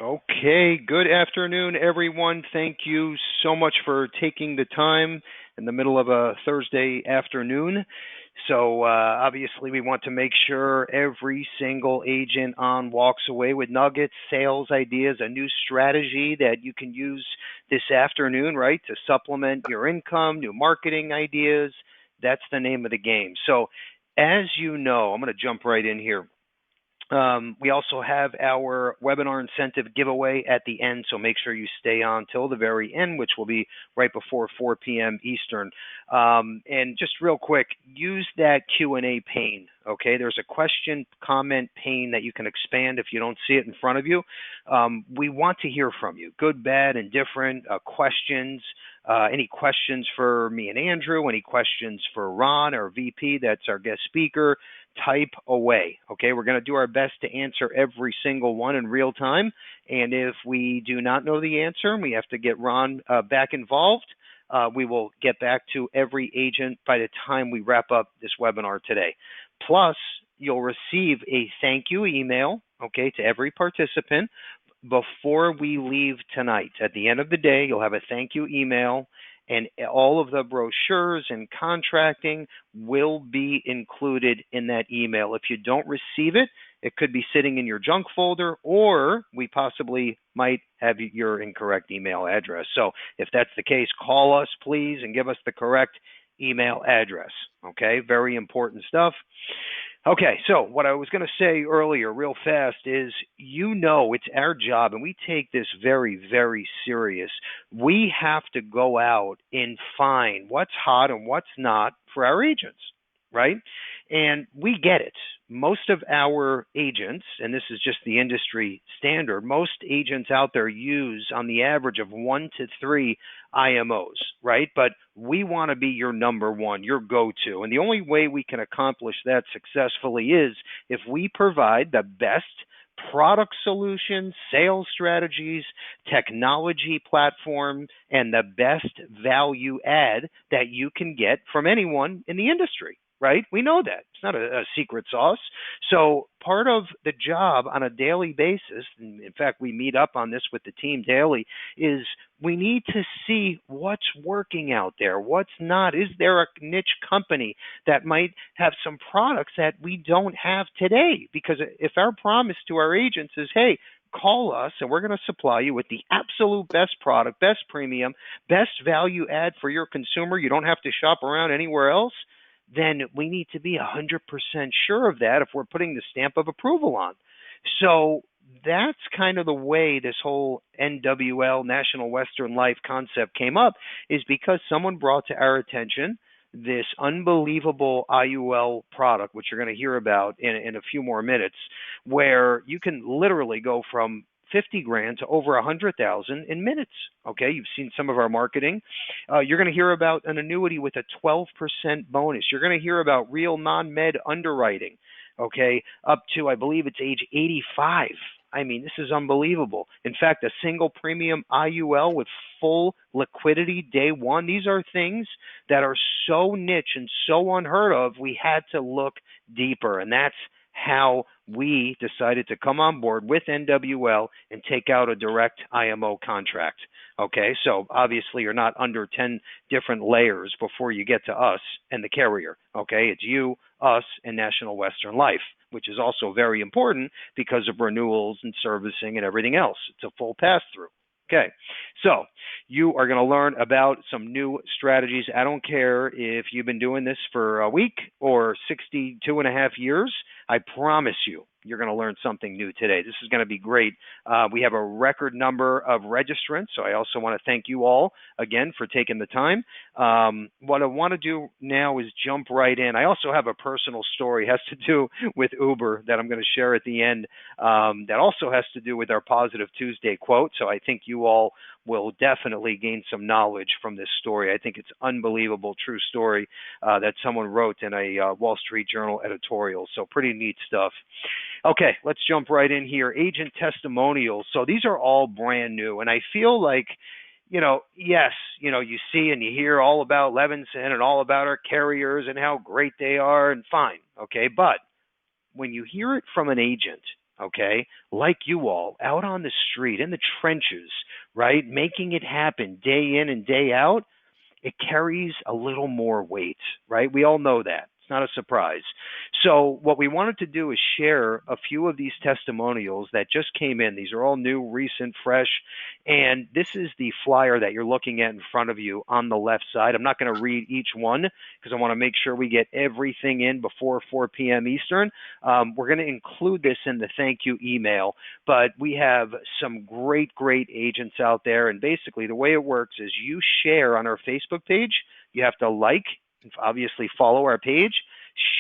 Okay, good afternoon, everyone. Thank you so much for taking the time in the middle of a Thursday afternoon. So obviously we want to make sure every single agent on walks away with nuggets, sales ideas, a new strategy that you can use this afternoon, right, to supplement your income, new marketing ideas. That's the name of the game. So as you know, I'm going to jump right in here. We also have our webinar incentive giveaway at the end, so make sure you stay on till the very end, which will be right before 4 p.m. Eastern. And just real quick, use that Q&A pane, okay? There's a question comment pane that you can expand if you don't see it in front of you. We want to hear from you, good, bad, indifferent, questions. Any questions for me and Andrew, any questions for Ron, our VP, that's our guest speaker, type away. Okay, we're going to do our best to answer every single one in real time. And if we do not know the answer and we have to get Ron back involved, we will get back to every agent by the time we wrap up this webinar today. Plus, you'll receive a thank you email, okay, to every participant before we leave tonight. At the end of the day, you'll have a thank you email, and all of the brochures and contracting will be included in that email. If you don't receive it, it could be sitting in your junk folder, or we possibly might have your incorrect email address. So if that's the case, call us, please, and give us the correct email address. Okay, very important stuff. Okay, so what I was going to say earlier real fast is, it's our job, and we take this very, very serious. We have to go out and find what's hot and what's not for our agents, right? And we get it. Most of our agents, and this is just the industry standard, most agents out there use on the average of 1 to 3 IMOs, right? But we want to be your number one, your go-to. And the only way we can accomplish that successfully is if we provide the best product solutions, sales strategies, technology platform, and the best value add that you can get from anyone in the industry. Right? We know that. It's not a secret sauce. So part of the job on a daily basis, and in fact, we meet up on this with the team daily, is we need to see what's working out there, what's not. Is there a niche company that might have some products that we don't have today? Because if our promise to our agents is, hey, call us and we're going to supply you with the absolute best product, best premium, best value add for your consumer, you don't have to shop around anywhere else, then we need to be 100% sure of that if we're putting the stamp of approval on. So that's kind of the way this whole NWL, National Western Life concept came up, is because someone brought to our attention this unbelievable IUL product, which you're going to hear about in a few more minutes, where you can literally go from 50 grand to over 100,000 in minutes. Okay, you've seen some of our marketing. You're going to hear about an annuity with a 12% bonus. You're going to hear about real non-med underwriting. Okay, up to, I believe it's age 85. I mean, this is unbelievable. In fact, a single premium IUL with full liquidity day one. These are things that are so niche and so unheard of, we had to look deeper. And that's how we decided to come on board with NWL and take out a direct IMO contract. Okay, so obviously you're not under 10 different layers before you get to us and the carrier. Okay, it's you, us, and National Western Life, which is also very important because of renewals and servicing and everything else. It's a full pass-through. Okay, so you are going to learn about some new strategies. I don't care if you've been doing this for a week or 62 and a half years. I promise you're going to learn something new today. This is going to be great. We have a record number of registrants, so I also want to thank you all again for taking the time. What I want to do now is jump right in. I also have a personal story, has to do with Uber, that I'm going to share at the end, that also has to do with our Positive Tuesday quote. So I think you all will definitely gain some knowledge from this story. I think it's unbelievable, true story that someone wrote in a Wall Street Journal editorial. So pretty neat stuff. Okay, let's jump right in here. Agent testimonials. So these are all brand new, and I feel like, yes, you see and you hear all about Levinson and all about our carriers and how great they are, and fine, okay, but when you hear it from an agent, okay, like you all, out on the street, in the trenches, right, making it happen day in and day out, it carries a little more weight, right? We all know that. It's not a surprise. So, what we wanted to do is share a few of these testimonials that just came in. These are all new, recent, fresh. And this is the flyer that you're looking at in front of you on the left side. I'm not going to read each one because I want to make sure we get everything in before 4 p.m. Eastern. We're going to include this in the thank you email, but we have some great agents out there. And basically, the way it works is you share on our Facebook page. You have to like, obviously follow our page,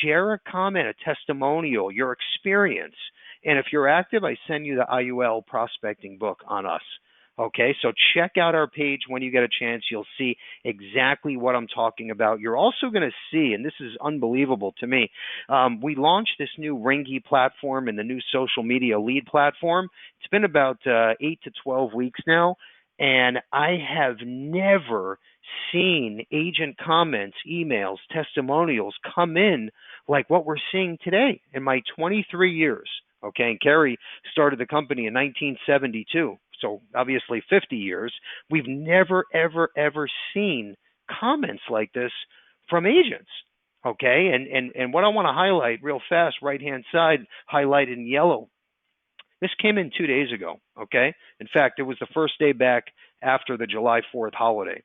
share a comment, a testimonial, your experience. And if you're active, I send you the IUL prospecting book on us. Okay, so check out our page when you get a chance. You'll see exactly what I'm talking about. You're also going to see, and this is unbelievable to me, we launched this new Ringy platform and the new social media lead platform. It's been about 8 to 12 weeks now, and I have never seen agent comments, emails, testimonials come in like what we're seeing today in my 23 years. Okay, and Carrie started the company in 1972, so obviously 50 years. We've never, ever seen comments like this from agents. Okay, and what I want to highlight real fast, right-hand side, highlighted in yellow, this came in 2 days ago, okay? In fact, it was the first day back after the July 4th holiday.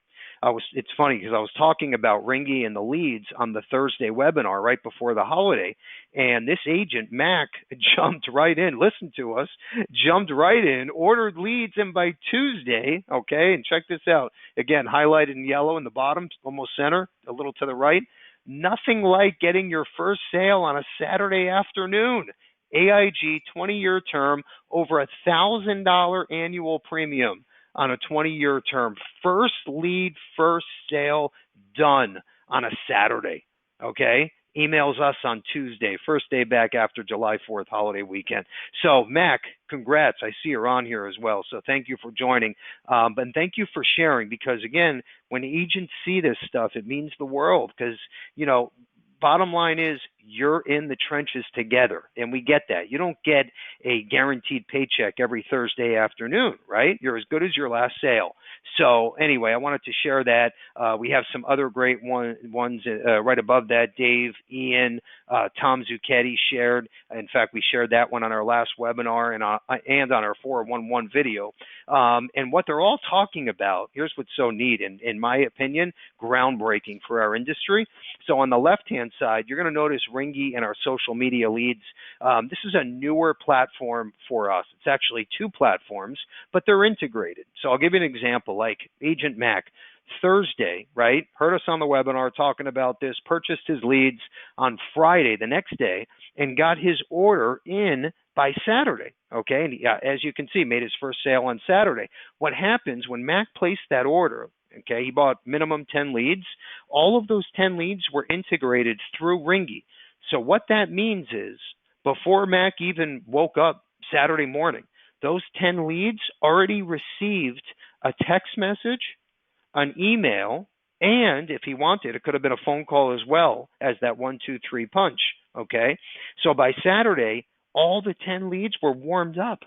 It's funny because I was talking about Ringy and the leads on the Thursday webinar right before the holiday, and this agent, Mac, jumped right in, listened to us, jumped right in, ordered leads, and by Tuesday, okay, and check this out, again, highlighted in yellow in the bottom, almost center, a little to the right, nothing like getting your first sale on a Saturday afternoon. AIG 20-year term, over $1,000 annual premium on a 20-year term. First lead, first sale done on a Saturday, okay? Emails us on Tuesday, first day back after July 4th holiday weekend. So, Mac, congrats. I see you're on here as well. So thank you for joining. And thank you for sharing because, again, when agents see this stuff, it means the world because, you know, bottom line is you're in the trenches together, and we get that. You don't get a guaranteed paycheck every Thursday afternoon, right? You're as good as your last sale. So anyway, I wanted to share that. We have some other great ones right above that. Dave, Ian, Tom Zucchetti shared. In fact, we shared that one on our last webinar and on our 411 video. And what they're all talking about, here's what's so neat, in my opinion, groundbreaking for our industry. So on the left-hand side, you're going to notice Ringy and our social media leads. This is a newer platform for us. It's actually two platforms, but they're integrated. So I'll give you an example, like Agent Mac. Thursday, right, heard us on the webinar talking about this, purchased his leads on Friday, the next day, and got his order in by Saturday, okay? And as you can see, made his first sale on Saturday. What happens when Mac placed that order, okay, he bought minimum 10 leads. All of those 10 leads were integrated through Ringy. So what that means is before Mac even woke up Saturday morning, those 10 leads already received a text message, an email, and if he wanted, it could have been a phone call as well as that 1, 2, 3 punch, okay? So by Saturday, all the 10 leads were warmed up.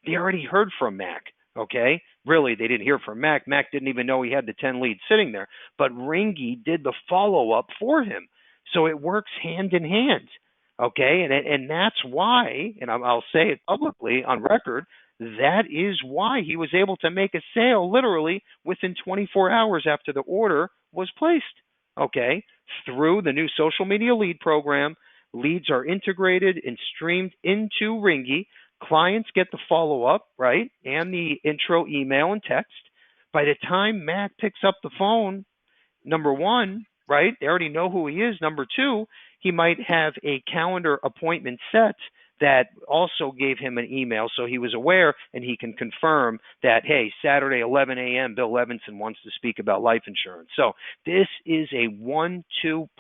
They already heard from Mac, okay? Really, they didn't hear from Mac. Mac didn't even know he had the 10 leads sitting there, but Ringy did the follow-up for him. So it works hand in hand, okay? And that's why, and I'll say it publicly on record, that is why he was able to make a sale literally within 24 hours after the order was placed, okay? Through the new social media lead program, leads are integrated and streamed into Ringy. Clients get the follow-up, right, and the intro email and text. By the time Mac picks up the phone, number one, right, they already know who he is. Number two, he might have a calendar appointment set that also gave him an email, so he was aware and he can confirm that, hey, Saturday, 11 a.m., Bill Levinson wants to speak about life insurance. So this is a 1-2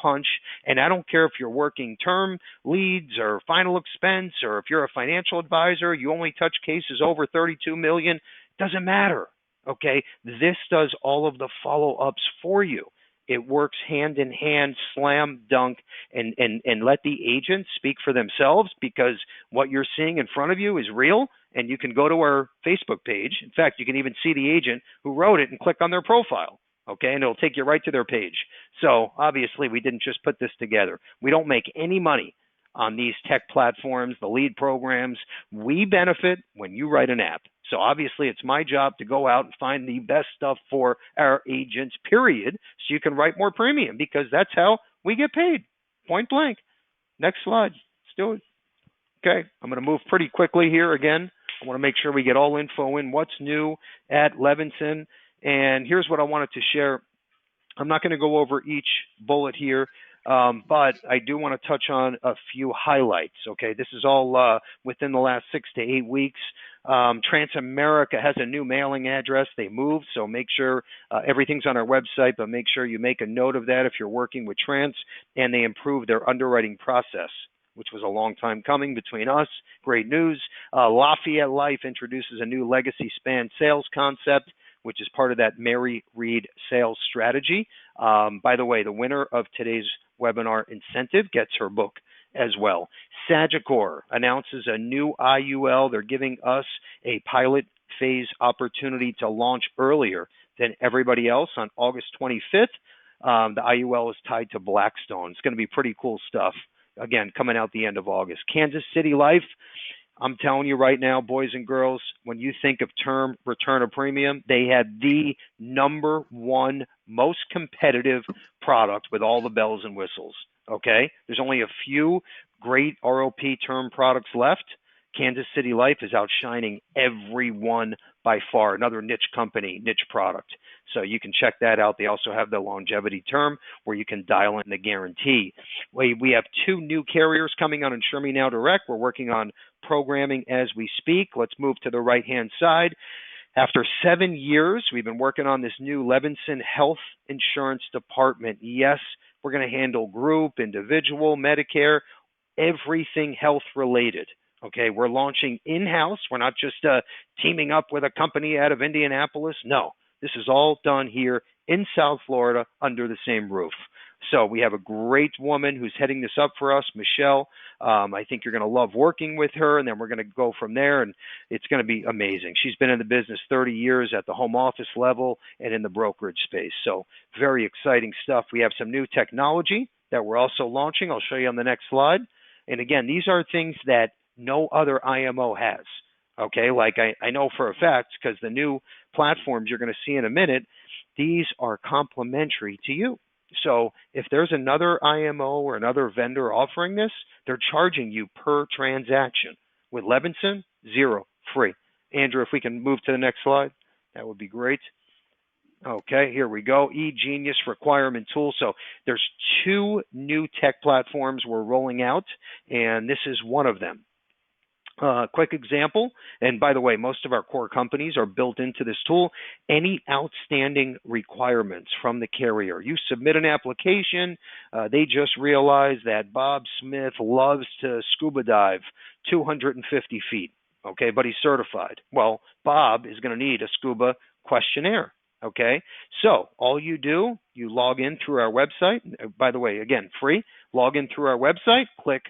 punch, and I don't care if you're working term leads or final expense or if you're a financial advisor, you only touch cases over $32 million, doesn't matter, okay? This does all of the follow-ups for you. It works hand in hand, slam dunk, and let the agents speak for themselves, because what you're seeing in front of you is real. And you can go to our Facebook page. In fact, you can even see the agent who wrote it and click on their profile. Okay, and it'll take you right to their page. So obviously, we didn't just put this together. We don't make any money on these tech platforms, the lead programs. We benefit when you write an app. So obviously, it's my job to go out and find the best stuff for our agents, period, so you can write more premium, because that's how we get paid, point blank. Next slide. Let's do it. Okay, I'm going to move pretty quickly here again. I want to make sure we get all info in. What's new at Levinson? And here's what I wanted to share. I'm not going to go over each bullet here, but I do want to touch on a few highlights. Okay, this is all within the last 6 to 8 weeks. Transamerica has a new mailing address. They moved, so make sure everything's on our website, but make sure you make a note of that if you're working with Trans. And they improved their underwriting process, which was a long time coming between us. Great news. Lafayette Life introduces a new legacy span sales concept, which is part of that Mary Reed sales strategy. By the way, the winner of today's webinar incentive gets her book as well. Sagicor announces a new IUL. They're giving us a pilot phase opportunity to launch earlier than everybody else on August 25th. The IUL is tied to Blackstone. It's going to be pretty cool stuff. Again, coming out the end of August. Kansas City Life, I'm telling you right now, boys and girls, when you think of term return of premium, they had the #1 most competitive product with all the bells and whistles. Okay? There's only a few great ROP term products left. Kansas City Life is outshining everyone by far. Another niche company, niche product. So you can check that out. They also have the longevity term where you can dial in the guarantee. We have 2 new carriers coming on Insure Me Now Direct. We're working on programming as we speak. Let's move to the right-hand side. After 7 years, we've been working on this new Levinson Health Insurance Department. Yes, we're going to handle group, individual, Medicare, everything health related. Okay, we're launching in-house. We're not just teaming up with a company out of Indianapolis. No, this is all done here in South Florida under the same roof. So we have a great woman who's heading this up for us, Michelle. I think you're going to love working with her, and then we're going to go from there, and it's going to be amazing. She's been in the business 30 years at the home office level and in the brokerage space. So very exciting stuff. We have some new technology that we're also launching. I'll show you on the next slide. And again, these are things that no other IMO has. Okay, like I know for a fact, because the new platforms you're going to see in a minute, these are complementary to you. So if there's another IMO or another vendor offering this, they're charging you per transaction. With Levinson, 0, free. Andrew, if we can move to the next slide, that would be great. Okay, here we go. eGenius requirement tool. So there's 2 new tech platforms we're rolling out, and this is one of them. Quick example, and by the way, most of our core companies are built into this tool. Any outstanding requirements from the carrier. You submit an application, they just realize that Bob Smith loves to scuba dive 250 feet, okay, but he's certified. Well, Bob is going to need a scuba questionnaire. Okay, so all you do, you log in through our website. By the way, again, free. Log in through our website, click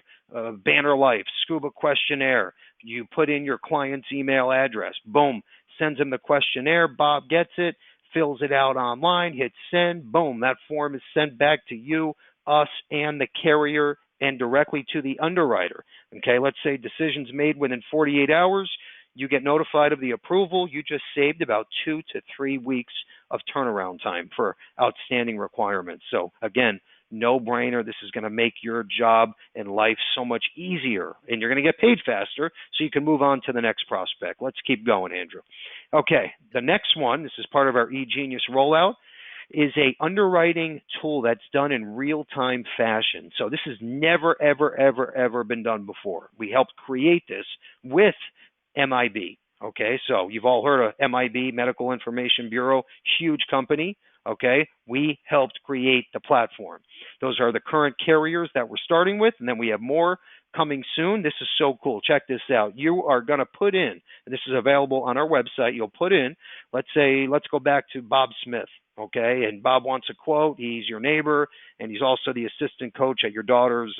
Banner Life, Scuba Questionnaire. You put in your client's email address. Boom, sends him the questionnaire. Bob gets it, fills it out online, hits send. Boom, that form is sent back to you, us, and the carrier, and directly to the underwriter. Okay, let's say decisions made within 48 hours. You get notified of the approval. You just saved about 2 to 3 weeks of turnaround time for outstanding requirements. So again, no brainer. This is going to make your job and life so much easier, and you're going to get paid faster so you can move on to the next prospect. Let's keep going, Andrew. Okay, the next one, this is part of our eGenius rollout, is a underwriting tool that's done in real-time fashion. So this has never, ever, ever, ever been done before. We helped create this with MIB. Okay, so you've all heard of MIB, Medical Information Bureau, huge company. Okay, we helped create the platform. Those are the current carriers that we're starting with, and then we have more coming soon. This is so cool. Check this out. You are going to put in, and this is available on our website, you'll put in, let's go back to Bob Smith. Okay, and Bob wants a quote. He's your neighbor, and he's also the assistant coach at your daughter's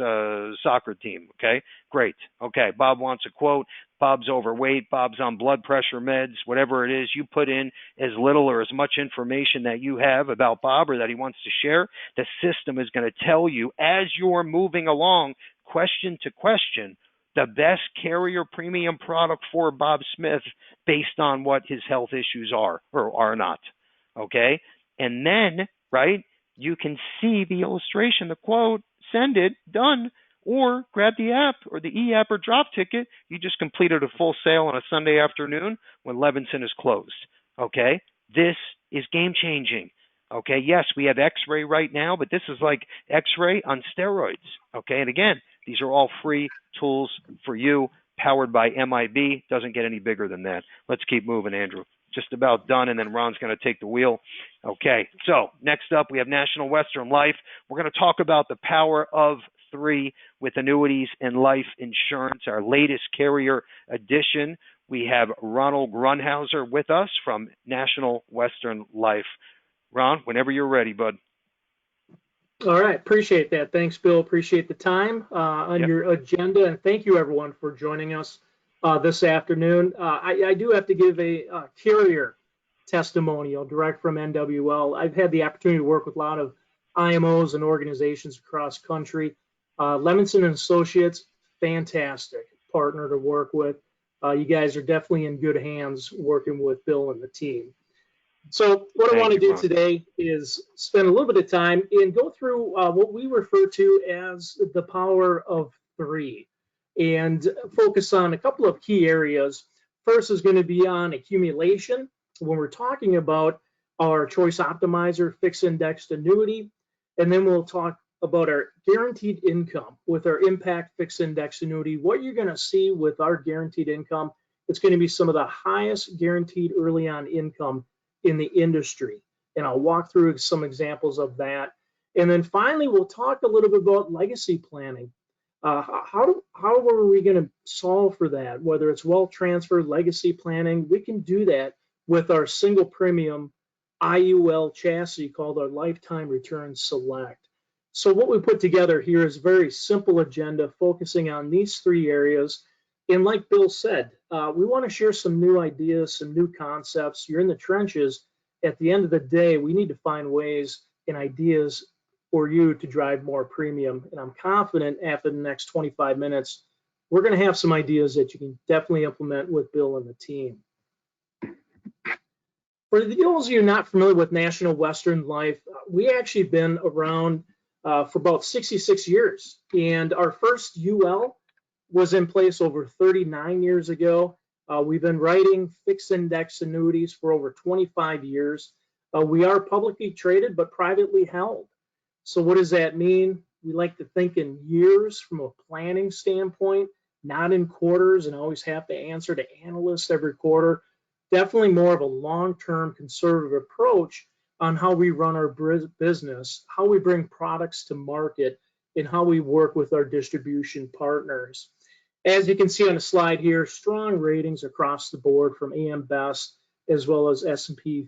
soccer team. Okay, great. Okay, Bob wants a quote. Bob's overweight. Bob's on blood pressure meds. Whatever it is, you put in as little or as much information that you have about Bob or that he wants to share. The system is going to tell you as you're moving along, question to question, the best carrier premium product for Bob Smith based on what his health issues are or are not. Okay? And then, right, you can see the illustration, the quote, send it, done, or grab the app or the e-app or drop ticket. You just completed a full sale on a Sunday afternoon when Levinson is closed. Okay? This is game changing. Okay, yes, we have X-ray right now, but this is like X-ray on steroids. Okay, and again, these are all free tools for you, powered by MIB. Doesn't get any bigger than that. Let's keep moving, Andrew. Just about done, and then Ron's going to take the wheel. Okay, so next up, we have National Western Life. We're going to talk about the power of three with annuities and life insurance, our latest carrier edition. We have Ronald Grunhauser with us from National Western Life. Ron, whenever you're ready, bud. All right, appreciate that. Thanks, Bill. Appreciate the time on your agenda, and thank you, everyone, for joining us this afternoon. I do have to give a carrier testimonial direct from NWL. I've had the opportunity to work with a lot of IMOs and organizations across country. Levinson & Associates, fantastic partner to work with. You guys are definitely in good hands working with Bill and the team. So what I want to do today is spend a little bit of time and go through what we refer to as the power of three and focus on a couple of key areas. First is going to be on accumulation when we're talking about our choice optimizer fixed indexed annuity. And then we'll talk about our guaranteed income with our impact fixed indexed annuity. What you're going to see with our guaranteed income, it's going to be some of the highest guaranteed early on income in the industry. And I'll walk through some examples of that. And then finally, we'll talk a little bit about legacy planning. How are we going to solve for that? Whether it's wealth transfer, legacy planning, we can do that with our single premium IUL chassis called our Lifetime Return Select. So what we put together here is a very simple agenda focusing on these three areas. And like Bill said, we want to share some new ideas, some new concepts. You're in the trenches. At the end of the day, we need to find ways and ideas for you to drive more premium. And I'm confident after the next 25 minutes, we're going to have some ideas that you can definitely implement with Bill and the team. For those of you not familiar with National Western Life, we actually been around for about 66 years. And our first UL was in place over 39 years ago. We've been writing fixed index annuities for over 25 years. We are publicly traded but privately held. So what does that mean? We like to think in years from a planning standpoint, not in quarters and always have to answer to analysts every quarter. Definitely more of a long-term conservative approach on how we run our business, how we bring products to market, and how we work with our distribution partners. As you can see on the slide here, strong ratings across the board from AM Best as well as S&P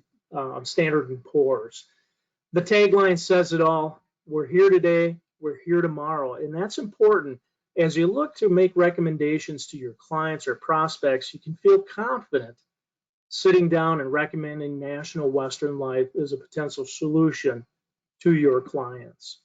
Standard & Poor's. The tagline says it all. We're here today, we're here tomorrow. And that's important. As you look to make recommendations to your clients or prospects, you can feel confident sitting down and recommending National Western Life as a potential solution to your clients.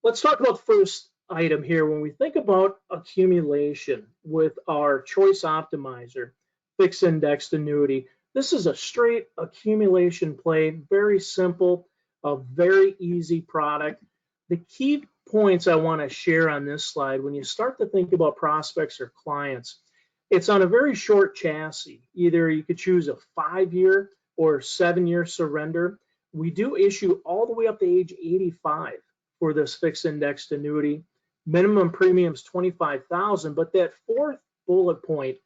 Let's talk about the first item here. When we think about accumulation with our choice optimizer fixed indexed annuity, this is a straight accumulation play, very simple, a very easy product. The key points I want to share on this slide, when you start to think about prospects or clients, it's on a very short chassis. Either you could choose a 5-year or 7-year surrender. We do issue all the way up to age 85 for this fixed indexed annuity. Minimum premium is $25,000, but that fourth bullet point,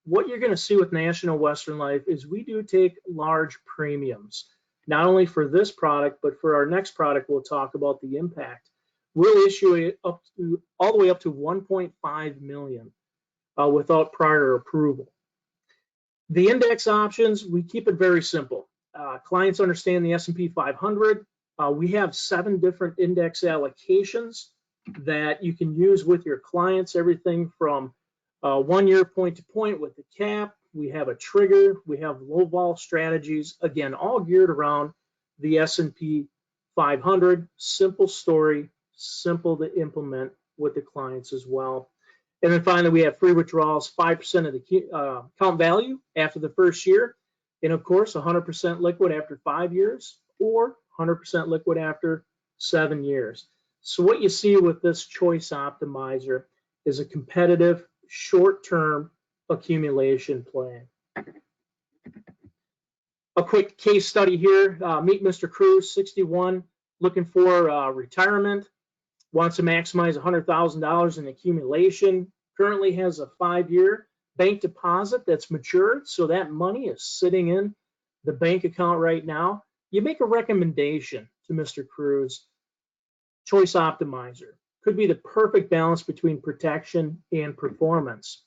what you're going to see with National Western Life is we do take large premiums, not only for this product, but for our next product, we'll talk about the impact. We'll issue it up to all the way up to $1.5 million without prior approval. The index options, we keep it very simple. clients understand the S&P 500. We have 7 different index allocations that you can use with your clients, everything from 1 year point to point with the cap. We have a trigger. We have low vol strategies, again, all geared around the S&P 500. Simple story, simple to implement with the clients as well. And then finally, we have free withdrawals, 5% of the account value after the first year. And of course, 100% liquid after 5 years or 100% liquid after 7 years. So what you see with this choice optimizer is a competitive short-term accumulation plan. A quick case study here. Meet Mr. Cruz, 61, looking for retirement, wants to maximize $100,000 in accumulation, currently has a 5-year bank deposit that's matured, so that money is sitting in the bank account right now. You make a recommendation to Mr. Cruz. Choice optimizer could be the perfect balance between protection and performance.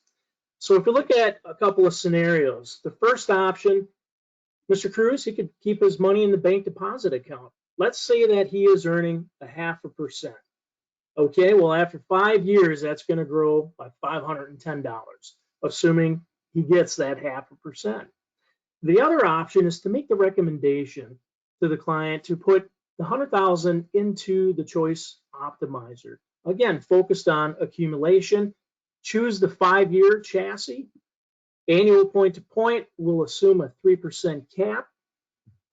So if you look at a couple of scenarios, the first option, Mr. Cruz, he could keep his money in the bank deposit account. Let's say that he is earning 0.5%. Okay, well, after 5 years, that's going to grow by $510, assuming he gets that 0.5%. The other option is to make the recommendation to the client to put the $100,000 into the choice optimizer. Again, focused on accumulation. Choose the 5-year chassis. Annual point to point will assume a 3% cap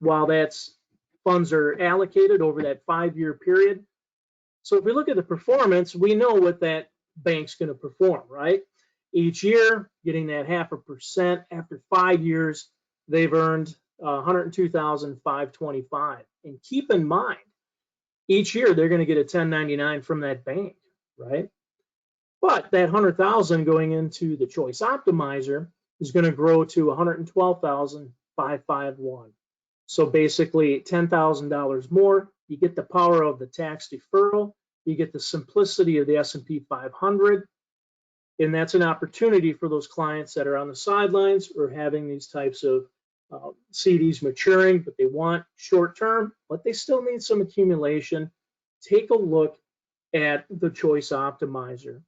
while that's funds are allocated over that 5-year period. So if we look at the performance, we know what that bank's going to perform, right? Each year, getting that 0.5%. After 5 years, they've earned $102,525. And keep in mind, each year they're going to get a 1099 from that bank, right? But that $100,000 going into the choice optimizer is going to grow to $112,551. So basically $10,000 more. You get the power of the tax deferral. You get the simplicity of the S&P 500. And that's an opportunity for those clients that are on the sidelines or having these types of CDs maturing, but they want short term, but they still need some accumulation. Take a look at the choice optimizer.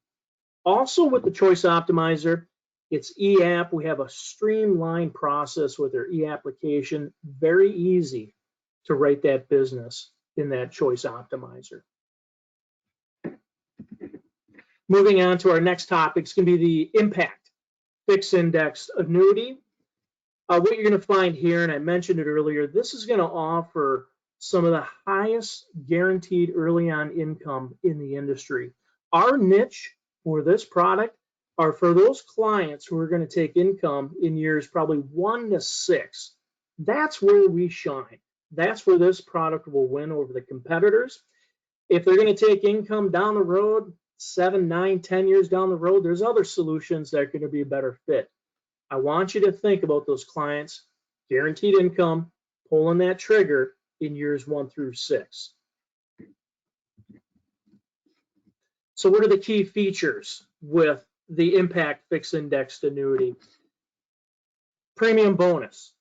Also with the choice optimizer, it's e-app. We have a streamlined process with our e-application. Very easy to write that business in that choice optimizer. Moving on to our next topic, it's going to be the impact fixed indexed annuity. What you're going to find here, and I mentioned it earlier, this is going to offer some of the highest guaranteed early on income in the industry. Our niche for this product are for those clients who are going to take income in years probably 1 to 6. That's where we shine. That's where this product will win over the competitors. If they're going to take income down the road, 7, 9, 10 years down the road, there's other solutions that are going to be a better fit. I want you to think about those clients, guaranteed income, pulling that trigger in years 1 through 6. So what are the key features with the impact fixed indexed annuity? Premium bonus.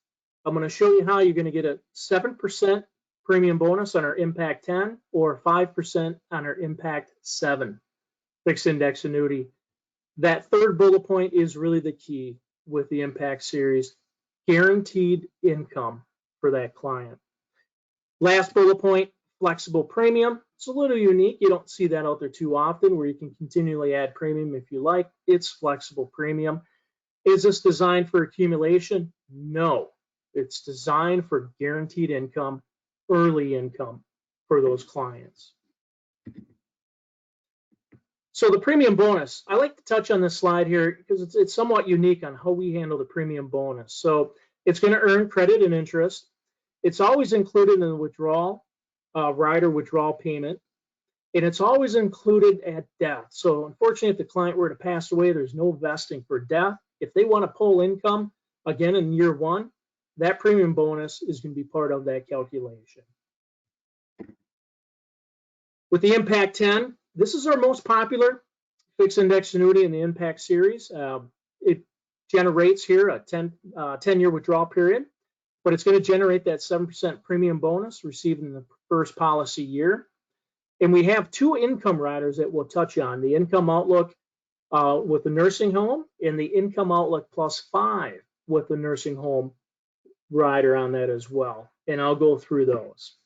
I'm going to show you how you're going to get a 7% premium bonus on our Impact 10 or 5% on our Impact 7 fixed index annuity. That third bullet point is really the key with the Impact series, guaranteed income for that client. Last bullet point, flexible premium. It's a little unique. You don't see that out there too often where you can continually add premium if you like. It's flexible premium. Is this designed for accumulation? No. It's designed for guaranteed income, early income for those clients. So the premium bonus, I like to touch on this slide here because it's somewhat unique on how we handle the premium bonus. So it's going to earn credit and interest. It's always included in the withdrawal, rider withdrawal payment, and it's always included at death. So unfortunately, if the client were to pass away, there's no vesting for death. If they want to pull income again in year 1, that premium bonus is going to be part of that calculation. With the Impact 10, this is our most popular fixed index annuity in the Impact series. It generates here a 10-year withdrawal period, but it's going to generate that 7% premium bonus received in the first policy year. And we have two income riders that we'll touch on, the income outlook with the nursing home and the income outlook +5 with the nursing home rider on that as well. And I'll go through those.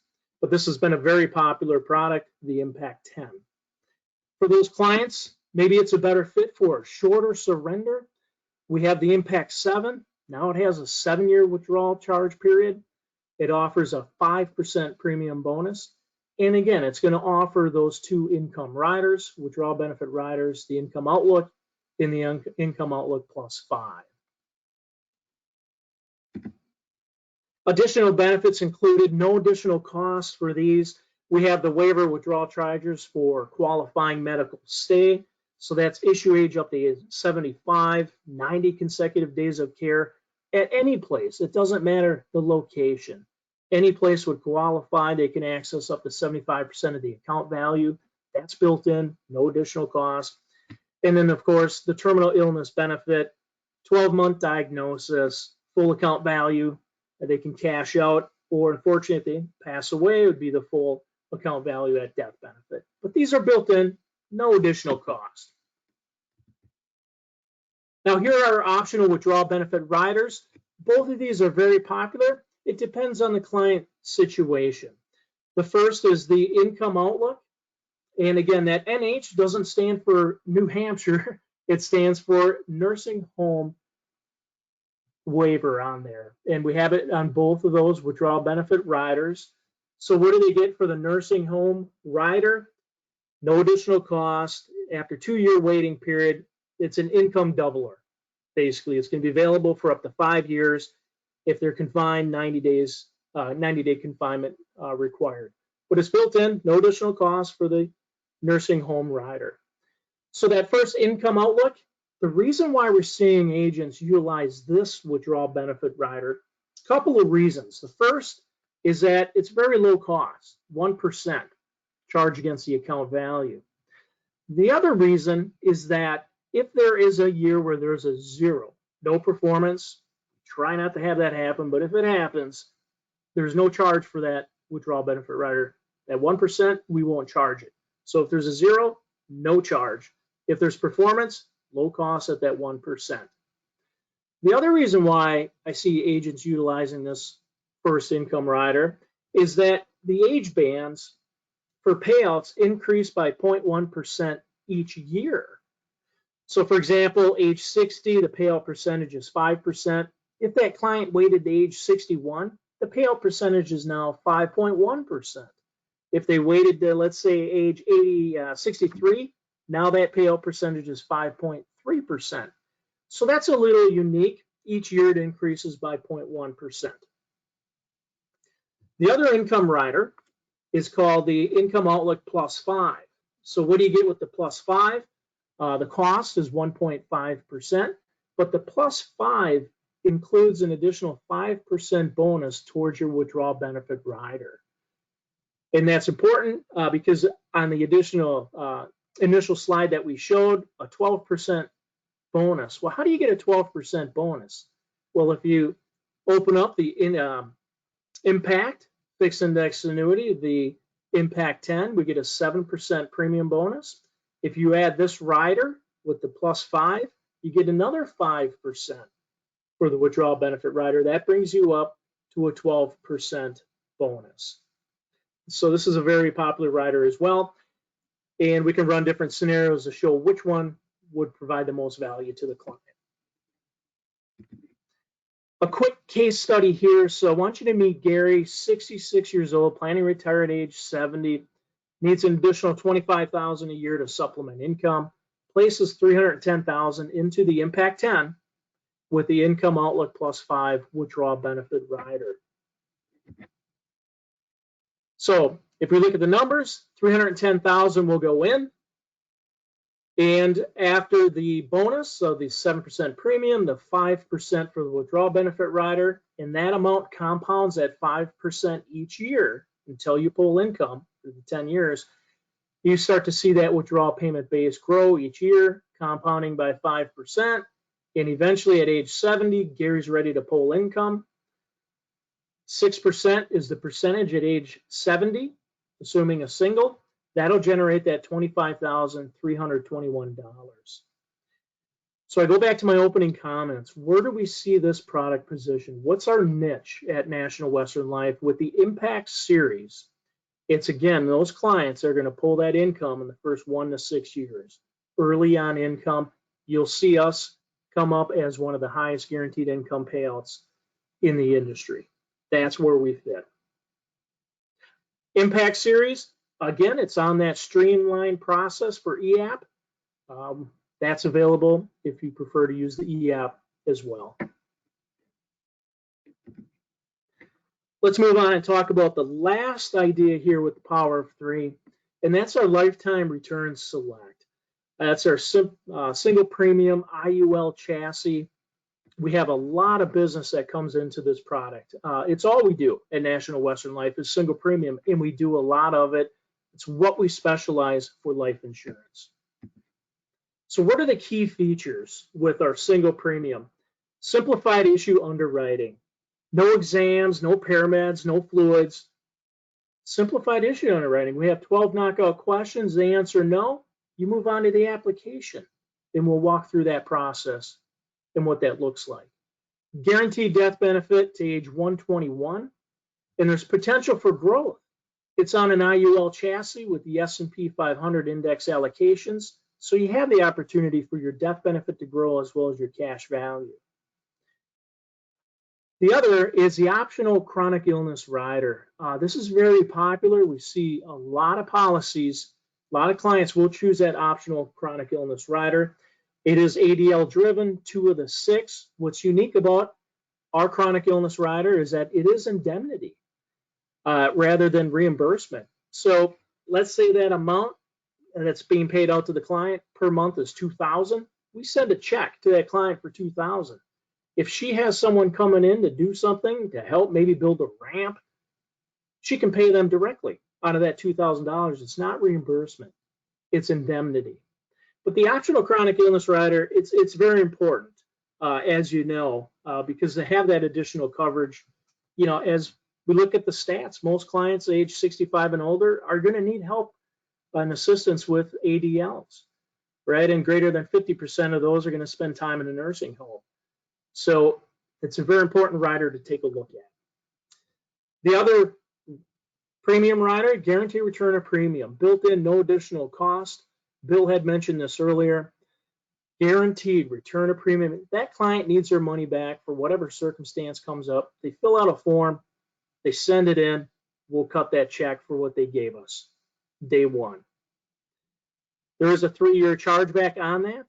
But this has been a very popular product, the Impact 10. For those clients, maybe it's a better fit for shorter surrender. We have the Impact 7. Now it has a 7-year withdrawal charge period. It offers a 5% premium bonus. And again, it's going to offer those two income riders, withdrawal benefit riders, the income outlook and the income outlook +5. Additional benefits included, no additional costs for these. We have the waiver withdrawal charges for qualifying medical stay. So that's issue age up to 75, 90 consecutive days of care at any place. It doesn't matter the location. Any place would qualify. They can access up to 75% of the account value. That's built in, no additional cost. And then, of course, the terminal illness benefit, 12-month diagnosis, full account value that they can cash out, or unfortunately, if they pass away, it would be the full account value at death benefit. But these are built in, no additional cost. Now, here are optional withdrawal benefit riders. Both of these are very popular. It depends on the client situation. The first is the income outlook. And again, that NH doesn't stand for New Hampshire. It stands for nursing home waiver on there. And we have it on both of those withdrawal benefit riders. So what do they get for the nursing home rider? No additional cost. After 2-year waiting period, it's an income doubler. Basically, it's going to be available for up to 5 years. If they're confined, 90-day confinement required. But it's built in, no additional cost for the nursing home rider. So that first income outlook, the reason why we're seeing agents utilize this withdrawal benefit rider, a couple of reasons. The first is that it's very low cost, 1% charge against the account value. The other reason is that if there is a year where there's a 0, no performance, try not to have that happen, but if it happens, there's no charge for that withdrawal benefit rider. At 1%, we won't charge it. So if there's a 0, no charge. If there's performance, low cost at that 1%. The other reason why I see agents utilizing this first income rider is that the age bands for payouts increase by 0.1% each year. So for example, age 60, the payout percentage is 5%. If that client waited to age 61, the payout percentage is now 5.1%. If they waited to, let's say, age 63, now that payout percentage is 5.3%. So that's a little unique. Each year it increases by 0.1%. The other income rider is called the Income Outlook +5. So what do you get with the +5? The cost is 1.5%, but the +5 includes an additional 5% bonus towards your withdrawal benefit rider. And that's important because on the initial slide that we showed, a 12% bonus. Well, how do you get a 12% bonus? Well, if you open up the Impact fixed index annuity, the Impact 10, we get a 7% premium bonus. If you add this rider with the +5, you get another 5% for the withdrawal benefit rider. That brings you up to a 12% bonus. So this is a very popular rider as well. And we can run different scenarios to show which one would provide the most value to the client. A quick case study here. So I want you to meet Gary, 66 years old, planning to retire at age 70, needs an additional $25,000 a year to supplement income, places $310,000 into the Impact 10 with the Income Outlook +5 withdrawal benefit rider. So if we look at the numbers, $310,000 will go in. And after the bonus, so the 7% premium, the 5% for the withdrawal benefit rider, and that amount compounds at 5% each year until you pull income for the 10 years, you start to see that withdrawal payment base grow each year, compounding by 5%. And eventually at age 70, Gary's ready to pull income. 6% is the percentage at age 70, assuming a single. That'll generate that $25,321. So I go back to my opening comments. Where do we see this product positioned? What's our niche at National Western Life with the Impact Series? It's, again, those clients are going to pull that income in the first 1 to 6 years. Early on income, you'll see us come up as one of the highest guaranteed income payouts in the industry. That's where we fit. Impact Series, again, it's on that streamlined process for EAP. That's available if you prefer to use the EAP as well. Let's move on and talk about the last idea here with the power of 3, and that's our Lifetime Return Select. That's our single premium IUL chassis. We have a lot of business that comes into this product. It's all we do at National Western Life is single premium, and we do a lot of it. It's what we specialize for life insurance. So what are the key features with our single premium? Simplified issue underwriting. No exams, no parameds, no fluids. Simplified issue underwriting. We have 12 knockout questions. The answer no. You move on to the application, and we'll walk through that process and what that looks like. Guaranteed death benefit to age 121, and there's potential for growth. It's on an IUL chassis with the S&P 500 index allocations, so you have the opportunity for your death benefit to grow as well as your cash value. The other is the optional chronic illness rider. This is very popular. We see a lot of policies, a lot of clients will choose that optional chronic illness rider. It is ADL driven, 2 of the 6. What's unique about our chronic illness rider is that it is indemnity rather than reimbursement. So let's say that amount that's being paid out to the client per month is $2,000. We send a check to that client for $2,000. If she has someone coming in to do something to help maybe build a ramp, she can pay them directly out of that $2,000. It's not reimbursement, it's indemnity. But the optional chronic illness rider, it's very important, as you know, because to have that additional coverage, you know, as we look at the stats, most clients age 65 and older are going to need help and assistance with ADLs, right? And greater than 50% of those are going to spend time in a nursing home. So it's a very important rider to take a look at. The other premium rider, guaranteed return of premium, built in, no additional cost. Bill had mentioned this earlier. Guaranteed return of premium. That client needs their money back for whatever circumstance comes up. They fill out a form, they send it in, we'll cut that check for what they gave us day one. There is a 3-year chargeback on that.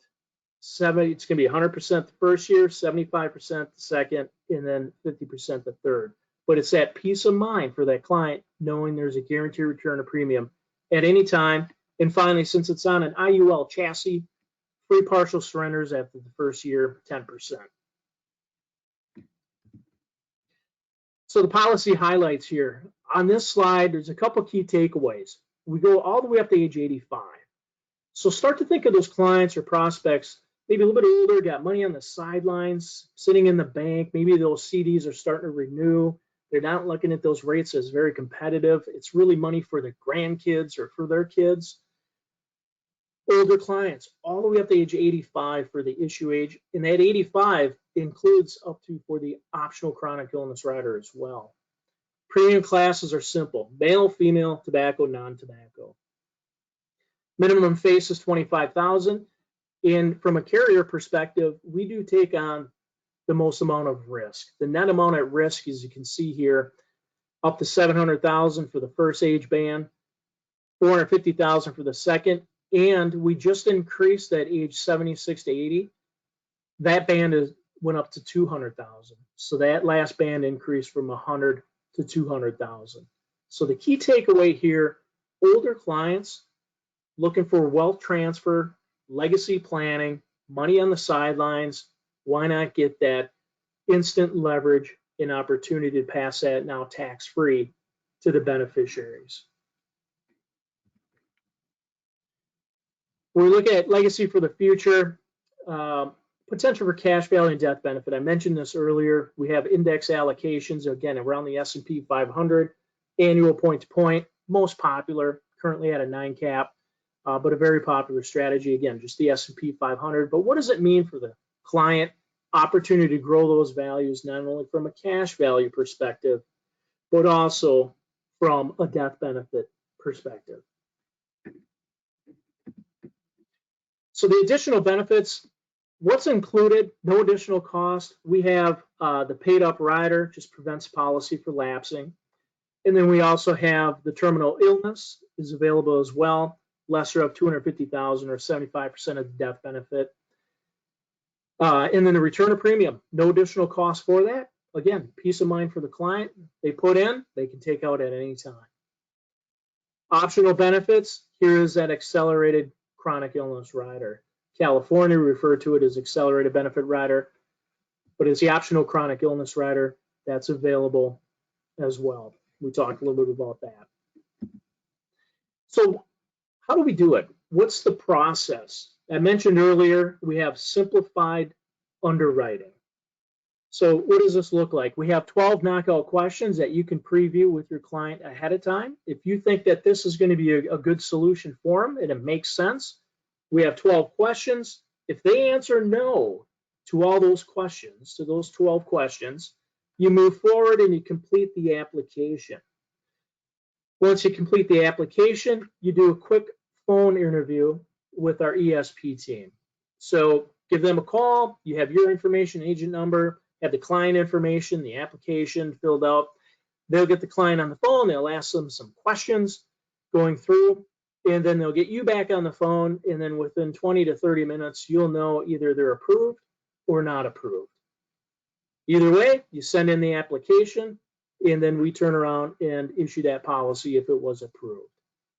It's going to be 100% the first year, 75% the second, and then 50% the third. But it's that peace of mind for that client knowing there's a guaranteed return of premium at any time. And finally, since it's on an IUL chassis, free partial surrenders after the first year, 10%. So the policy highlights here. On this slide, there's a couple key takeaways. We go all the way up to age 85. So start to think of those clients or prospects, maybe a little bit older, got money on the sidelines, sitting in the bank. Maybe those CDs are starting to renew. They're not looking at those rates as very competitive. It's really money for the grandkids or for their kids. Older clients, all the way up to age 85 for the issue age. And that 85 includes up to for the optional chronic illness rider as well. Premium classes are simple: male, female, tobacco, non-tobacco. Minimum face is $25,000. And from a carrier perspective, we do take on the most amount of risk. The net amount at risk, as you can see here, up to $700,000 for the first age band, $450,000 for the second, and we just increased that age 76 to 80. That band went up to $200,000. So that last band increased from $100,000 to $200,000. So the key takeaway here: older clients looking for wealth transfer, legacy planning, money on the sidelines. Why not get that instant leverage and opportunity to pass that now tax-free to the beneficiaries? When we look at legacy for the future, potential for cash value and death benefit. I mentioned this earlier. We have index allocations, again, around the S&P 500, annual point-to-point, most popular, currently at a 9 cap, but a very popular strategy, again, just the S&P 500. But what does it mean for the client? Opportunity to grow those values, not only from a cash value perspective, but also from a death benefit perspective. So the additional benefits, what's included? No additional cost. We have the paid up rider, just prevents policy for lapsing. And then we also have the terminal illness is available as well, lesser of $250,000 or 75% of the death benefit. And then the return of premium, no additional cost for that. Again, peace of mind for the client. They put in, they can take out at any time. Optional benefits, here is that accelerated chronic illness rider. California referred to it as accelerated benefit rider, but it's the optional chronic illness rider that's available as well. We talked a little bit about that. So how do we do it? What's the process? I mentioned earlier, we have simplified underwriting. So what does this look like? We have 12 knockout questions that you can preview with your client ahead of time. If you think that this is going to be a good solution for them and it makes sense, we have 12 questions. If they answer no to all those questions, to those 12 questions, you move forward and you complete the application. Once you complete the application, you do a quick phone interview with our ESP team. So give them a call, you have your information, agent number, have the client information, the application filled out. They'll get the client on the phone, they'll ask them some questions going through, and then they'll get you back on the phone, and then within 20 to 30 minutes, you'll know either they're approved or not approved. Either way, you send in the application, and then we turn around and issue that policy if it was approved.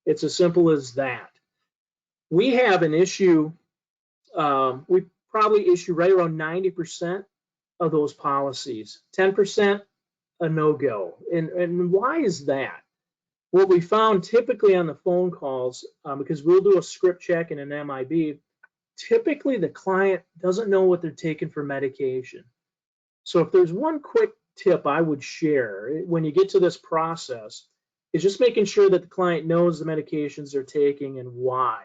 It's as simple as that. We have an issue, we probably issue right around 90% of those policies, 10% a no-go. And why is that? What we found typically on the phone calls, because we'll do a script check and an MIB, typically the client doesn't know what they're taking for medication. So if there's one quick tip I would share when you get to this process, is just making sure that the client knows the medications they're taking and why.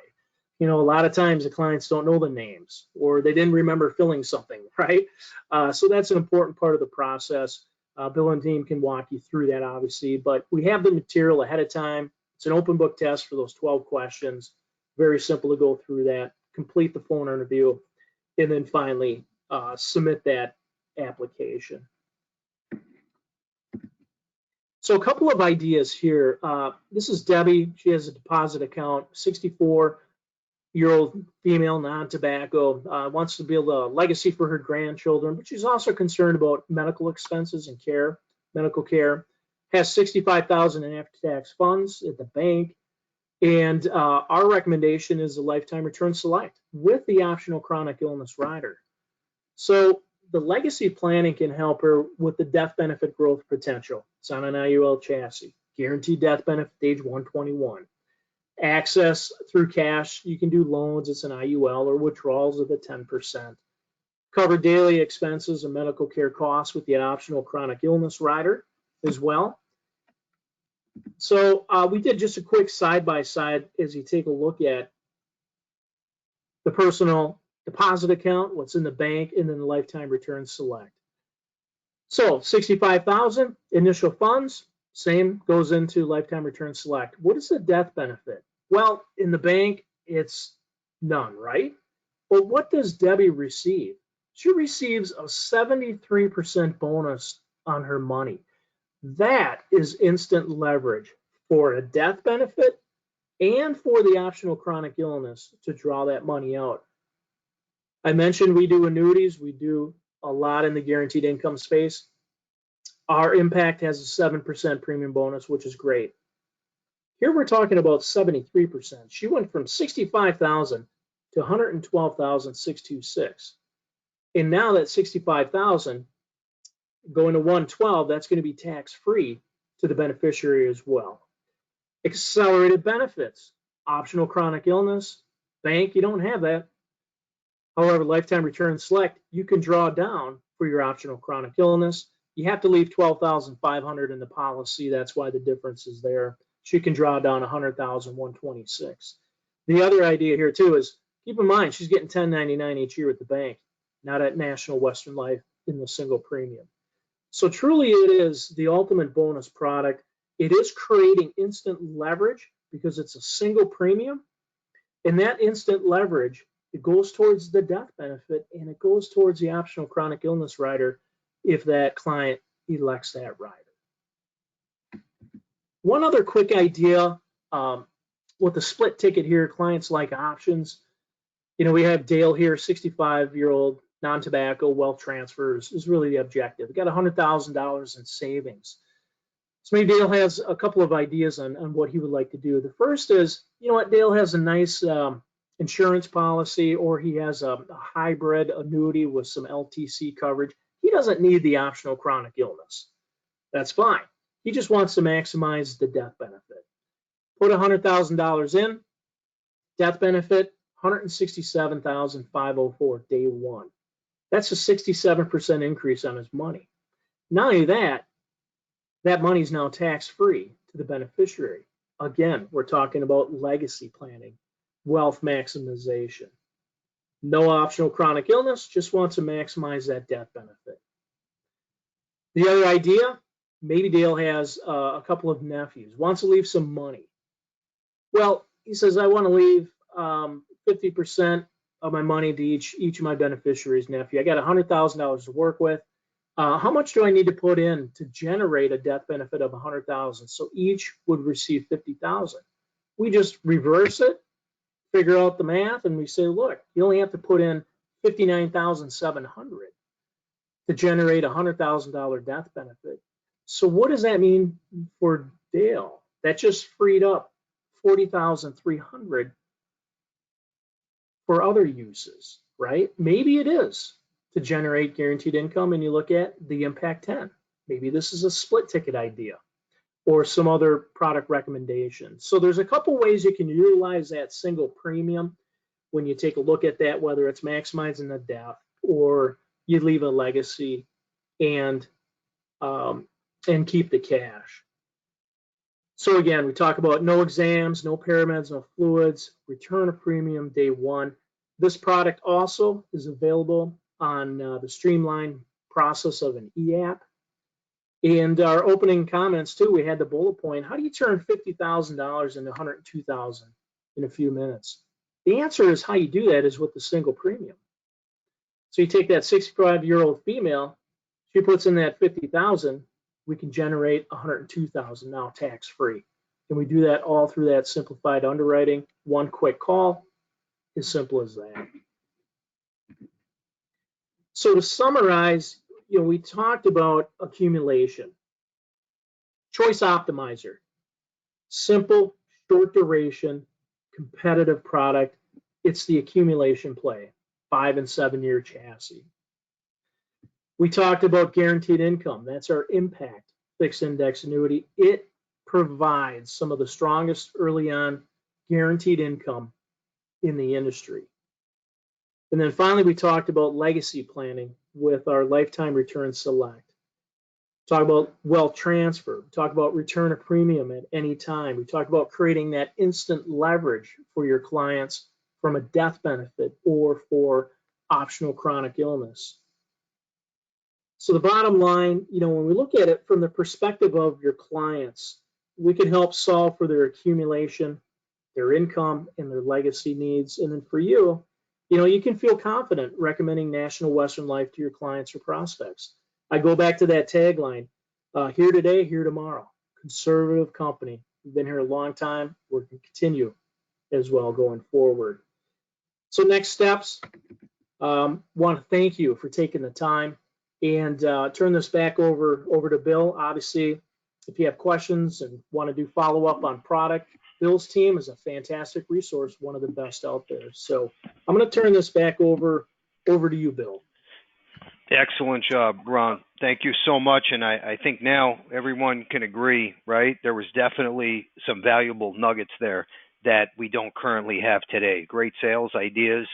You know, a lot of times the clients don't know the names or they didn't remember filling something, right? So that's an important part of the process. Bill and team can walk you through that, obviously, but we have the material ahead of time. It's an open book test for those 12 questions. Very simple to go through that, complete the phone interview, and then finally submit that application. So a couple of ideas here. This is Debbie. She has a deposit account, 64-year-old female, non-tobacco, wants to build a legacy for her grandchildren, but she's also concerned about medical expenses and care, medical care, has $65,000 in after-tax funds at the bank, and our recommendation is a lifetime return select with the optional chronic illness rider. So the legacy planning can help her with the death benefit growth potential. It's on an IUL chassis, guaranteed death benefit age 121. Access through cash, you can do loans, it's an IUL, or withdrawals of the 10%. Cover daily expenses and medical care costs with the optional chronic illness rider as well. So we did just a quick side-by-side as you take a look at the personal deposit account, what's in the bank, and then the lifetime return select. So $65,000 initial funds, same goes into lifetime return select. What is the death benefit? Well, in the bank, it's none, right? But what does Debbie receive? She receives a 73% bonus on her money. That is instant leverage for a death benefit and for the optional chronic illness to draw that money out. I mentioned we do annuities. We do a lot in the guaranteed income space. Our impact has a 7% premium bonus, which is great. Here we're talking about 73%. She went from $65,000 to $112,626. And now that $65,000 going to $112,000, that's going to be tax-free to the beneficiary as well. Accelerated benefits, optional chronic illness, bank, you don't have that. However, Lifetime Return Select, you can draw down for your optional chronic illness. You have to leave $12,500 in the policy. That's why the difference is there. She can draw down $100,126. The other idea here too is keep in mind she's getting $10.99 each year at the bank, not at National Western Life in the single premium. So truly, it is the ultimate bonus product. It is creating instant leverage because it's a single premium, and that instant leverage, it goes towards the death benefit and it goes towards the optional chronic illness rider if that client elects that rider. One other quick idea with the split ticket here, clients like options. We have Dale here, 65-year-old, non-tobacco, wealth transfers is really the objective. We got $100,000 in savings. So maybe Dale has a couple of ideas on what he would like to do. The first is, Dale has a nice insurance policy, or he has a hybrid annuity with some LTC coverage. He doesn't need the optional chronic illness. That's fine. He just wants to maximize the death benefit. Put $100,000 in, death benefit, $167,504 day one. That's a 67% increase on his money. Not only that, that money is now tax-free to the beneficiary. Again, we're talking about legacy planning, wealth maximization. No optional chronic illness, just wants to maximize that death benefit. The other idea, maybe Dale has a couple of nephews, wants to leave some money. Well, he says, I want to leave 50% of my money to each of my beneficiaries' nephew. I got $100,000 to work with. How much do I need to put in to generate a death benefit of $100,000? So each would receive $50,000. We just reverse it, figure out the math, and we say, look, you only have to put in $59,700 to generate a $100,000 death benefit. So what does that mean for Dale? That just freed up $40,300 for other uses, right? Maybe it is to generate guaranteed income, and you look at the Impact 10. Maybe this is a split ticket idea or some other product recommendation. So there's a couple ways you can utilize that single premium when you take a look at that, whether it's maximizing the death or you leave a legacy and keep the cash. So again, we talk about no exams, no parameds, no fluids, return of premium day one. This product also is available on the streamlined process of an e-app. And our opening comments too, we had the bullet point, how do you turn $50,000 into $102,000 in a few minutes? The answer is how you do that is with the single premium. So you take that 65-year-old female, she puts in that $50,000, we can generate $102,000 now tax-free. And we do that all through that simplified underwriting, one quick call, as simple as that. So to summarize, we talked about accumulation. Choice optimizer, simple, short duration, competitive product. It's the accumulation play, 5 and 7 year chassis. We talked about guaranteed income. That's our Impact fixed index annuity. It provides some of the strongest early on guaranteed income in the industry. And then finally, we talked about legacy planning with our Lifetime Return Select. Talk about wealth transfer. Talk about return of premium at any time. We talked about creating that instant leverage for your clients from a death benefit or for optional chronic illness. So the bottom line, when we look at it from the perspective of your clients, we can help solve for their accumulation, their income, and their legacy needs. And then for you, you can feel confident recommending National Western Life to your clients or prospects. I go back to that tagline, here today, here tomorrow. Conservative company. We've been here a long time. We're going to continue as well going forward. So next steps, want to thank you for taking the time and turn this back over to Bill. Obviously, if you have questions and want to do follow-up on product, Bill's team is a fantastic resource, one of the best out there. So I'm going to turn this back over to you, Bill. Excellent job, Ron. Thank you so much. And I think now everyone can agree, right? There was definitely some valuable nuggets there that we don't currently have today. Great sales ideas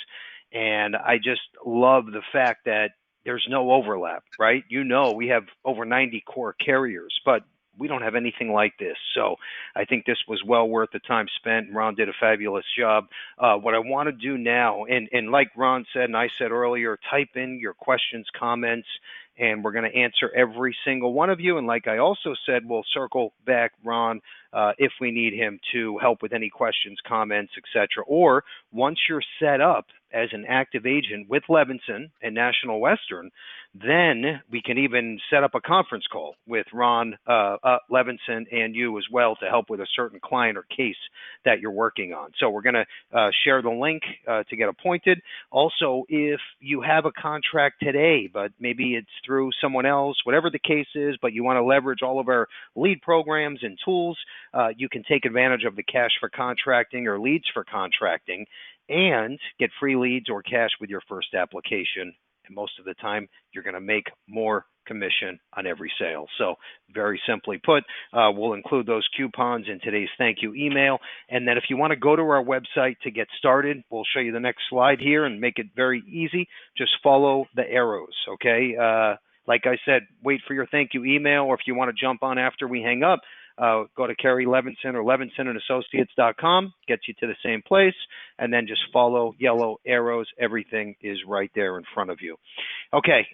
And I just love the fact that there's no overlap, right? We have over 90 core carriers, but we don't have anything like this. So I think this was well worth the time spent. Ron did a fabulous job. What I want to do now, and like Ron said and I said earlier, type in your questions, comments, and we're going to answer every single one of you. And like I also said, we'll circle back, Ron, if we need him to help with any questions, comments, etc. Or once you're set up as an active agent with Levinson and National Western, then we can even set up a conference call with Ron Levinson and you as well to help with a certain client or case that you're working on. So we're going to share the link to get appointed. Also, if you have a contract today, but maybe it's through someone else, whatever the case is, but you want to leverage all of our lead programs and tools, you can take advantage of the cash for contracting or leads for contracting and get free leads or cash with your first application. And most of the time, you're going to make more commission on every sale. So very simply put, we'll include those coupons in today's thank you email. And then if you want to go to our website to get started, we'll show you the next slide here and make it very easy. Just follow the arrows, okay? Like I said, wait for your thank you email, or if you want to jump on after we hang up, go to Kerry Levinson or LevinsonAssociates.com, gets you to the same place, and then just follow yellow arrows. Everything is right there in front of you. Okay,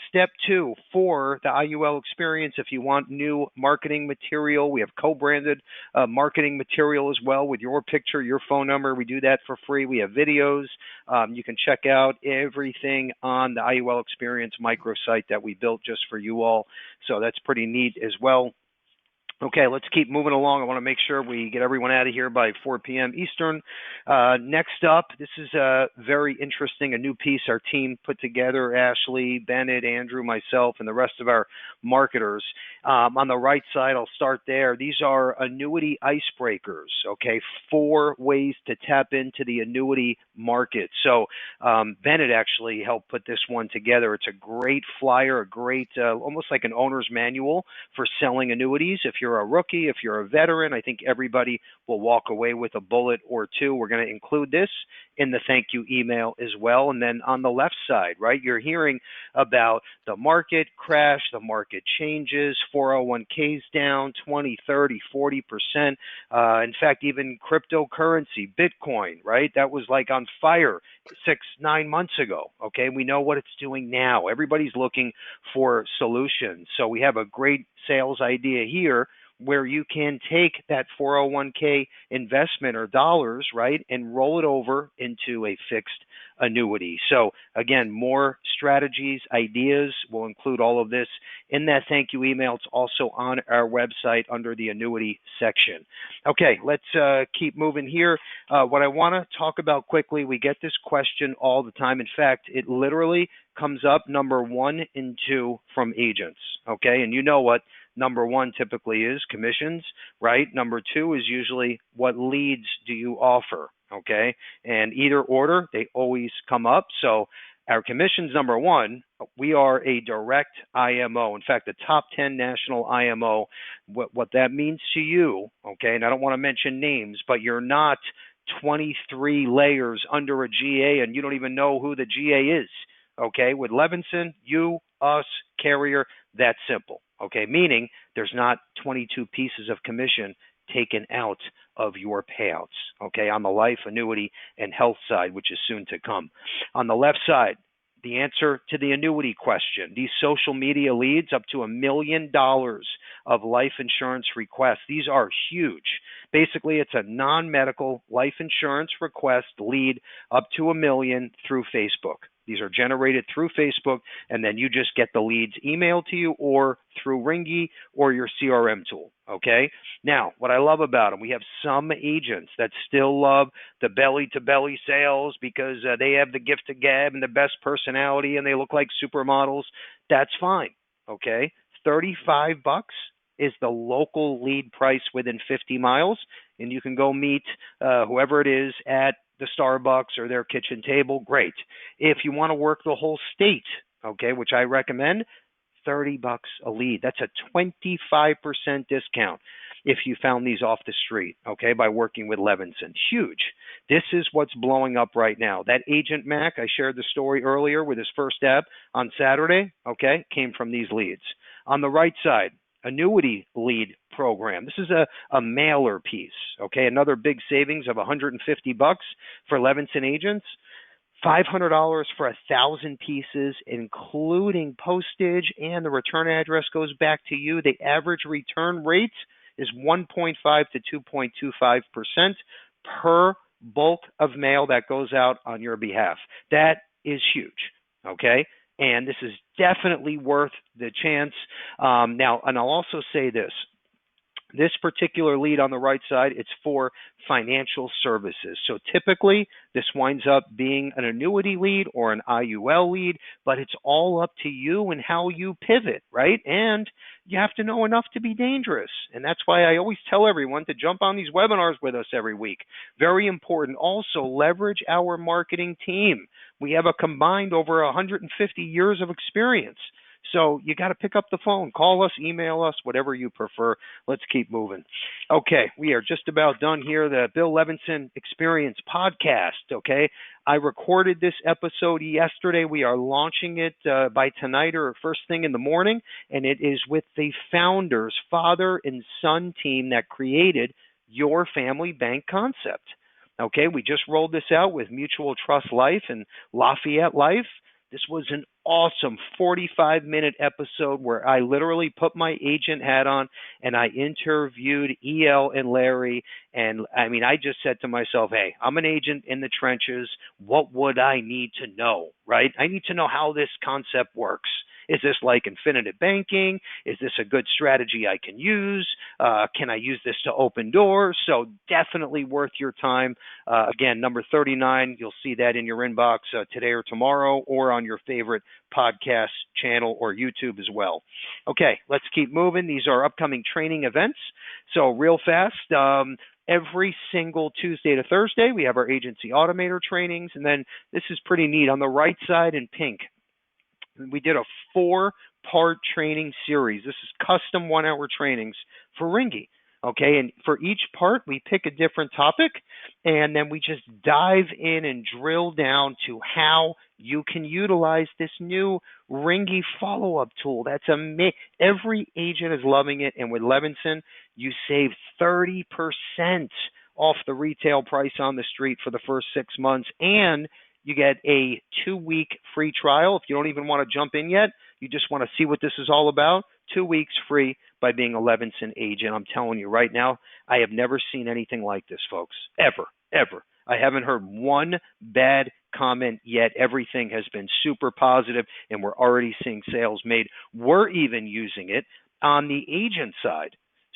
step 2 for the IUL experience. If you want new marketing material, we have co-branded marketing material as well with your picture, your phone number. We do that for free. We have videos. You can check out everything on the IUL experience microsite that we built just for you all. So that's pretty neat as well. Okay, let's keep moving along. I want to make sure we get everyone out of here by 4 p.m. Eastern. Next up, this is very interesting, a new piece our team put together, Ashley, Bennett, Andrew, myself, and the rest of our marketers. On the right side, I'll start there. These are Annuity Ice Breakers, okay, 4 ways to tap into the annuity market. So Bennett actually helped put this one together. It's a great flyer, a great, almost like an owner's manual for selling annuities. If you're a rookie, if you're a veteran, I think everybody will walk away with a bullet or two. We're going to include this in the thank you email as well. And then on the left side, right, you're hearing about the market crash, the market changes, 401ks down 20, 30, 40%. In fact, even cryptocurrency, Bitcoin, right, that was like on fire 6-9 months ago. Okay, we know what it's doing now. Everybody's looking for solutions. So we have a great sales idea here where you can take that 401k investment or dollars, right, and roll it over into a fixed annuity. So again, more strategies, ideas. We'll include all of this in that thank you email. It's also on our website under the annuity section. Okay, let's keep moving here. What I want to talk about quickly, we get this question all the time. In fact, it literally comes up number 1 and 2 from agents, okay? And you know what number 1 typically is, commissions, right? Number 2 is usually what leads do you offer, okay? And either order, they always come up. So our commissions, number 1, we are a direct IMO. In fact, the top 10 national IMO, what that means to you, okay, and I don't want to mention names, but you're not 23 layers under a GA and you don't even know who the GA is, okay? With Levinson, you, us, carrier, that's simple, okay? Meaning there's not 22 pieces of commission taken out of your payouts, okay, on the life, annuity, and health side, which is soon to come. On the left side, the answer to the annuity question, these social media leads up to $1 million of life insurance requests. These are huge. Basically, it's a non-medical life insurance request lead up to $1 million through Facebook. These are generated through Facebook, and then you just get the leads emailed to you or through Ringy or your CRM tool, okay? Now, what I love about them, we have some agents that still love the belly-to-belly sales because they have the gift of gab and the best personality and they look like supermodels. That's fine, okay? $35 is the local lead price within 50 miles, and you can go meet whoever it is at the Starbucks or their kitchen table. Great. If you want to work the whole state, okay, which I recommend, $30 a lead. That's a 25% discount. if you found these off the street, okay, by working with Levinson. Huge. This is what's blowing up right now. That agent Mac, I shared the story earlier with his first app on Saturday, okay, came from these leads. On the right side, annuity lead program. This is a mailer piece, okay, another big savings of $150 for Levinson agents. $500 for 1,000 pieces, including postage, and the return address goes back to you. The average return rate is 1.5 to 2.25% per bulk of mail that goes out on your behalf. That is huge, okay? And this is definitely worth the chance. Now, and I'll also say this. This particular lead on the right side, it's for financial services. So typically, this winds up being an annuity lead or an IUL lead, but it's all up to you and how you pivot, right? And you have to know enough to be dangerous. And that's why I always tell everyone to jump on these webinars with us every week. Very important. Also, leverage our marketing team. We have a combined over 150 years of experience. So you got to pick up the phone, call us, email us, whatever you prefer. Let's keep moving. Okay, we are just about done here. The Bill Levinson Experience podcast, okay? I recorded this episode yesterday. We are launching it by tonight or first thing in the morning, and it is with the founders, father and son team that created your family bank concept. Okay, we just rolled this out with Mutual Trust Life and Lafayette Life. This was an awesome 45-minute episode where I literally put my agent hat on and I interviewed EL and Larry. And I mean, I just said to myself, hey, I'm an agent in the trenches. What would I need to know, right? I need to know how this concept works. Is this like infinitive banking? Is this a good strategy I can use? Can I use this to open doors? So definitely worth your time. Again, number 39, you'll see that in your inbox today or tomorrow or on your favorite podcast channel or YouTube as well. Okay, let's keep moving. These are upcoming training events. So real fast, every single Tuesday to Thursday, we have our agency automator trainings. And then this is pretty neat. On the right side in pink, we did a 4-part training series. This is custom 1-hour trainings for Ringy. Okay, and for each part, we pick a different topic, and then we just dive in and drill down to how you can utilize this new Ringy follow-up tool. That's amazing. Every agent is loving it, and with Levinson, you save 30% off the retail price on the street for the first 6 months, and you get a 2-week free trial. If you don't even want to jump in yet, you just want to see what this is all about, 2 weeks free by being a Levinson agent. I'm telling you right now, I have never seen anything like this, folks, ever. I haven't heard one bad comment yet. Everything has been super positive, and we're already seeing sales made. We're even using it on the agent side.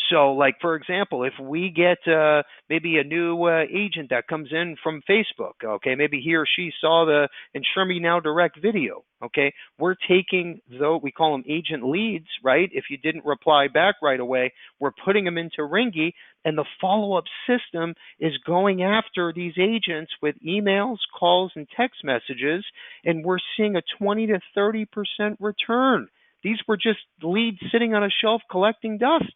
So, like, for example, if we get maybe a new agent that comes in from Facebook, okay, maybe he or she saw the Insure Me Now Direct video, okay, we're taking, though we call them agent leads, right? If you didn't reply back right away, we're putting them into Ringy, and the follow-up system is going after these agents with emails, calls, and text messages, and we're seeing a 20 to 30% return. These were just leads sitting on a shelf collecting dust.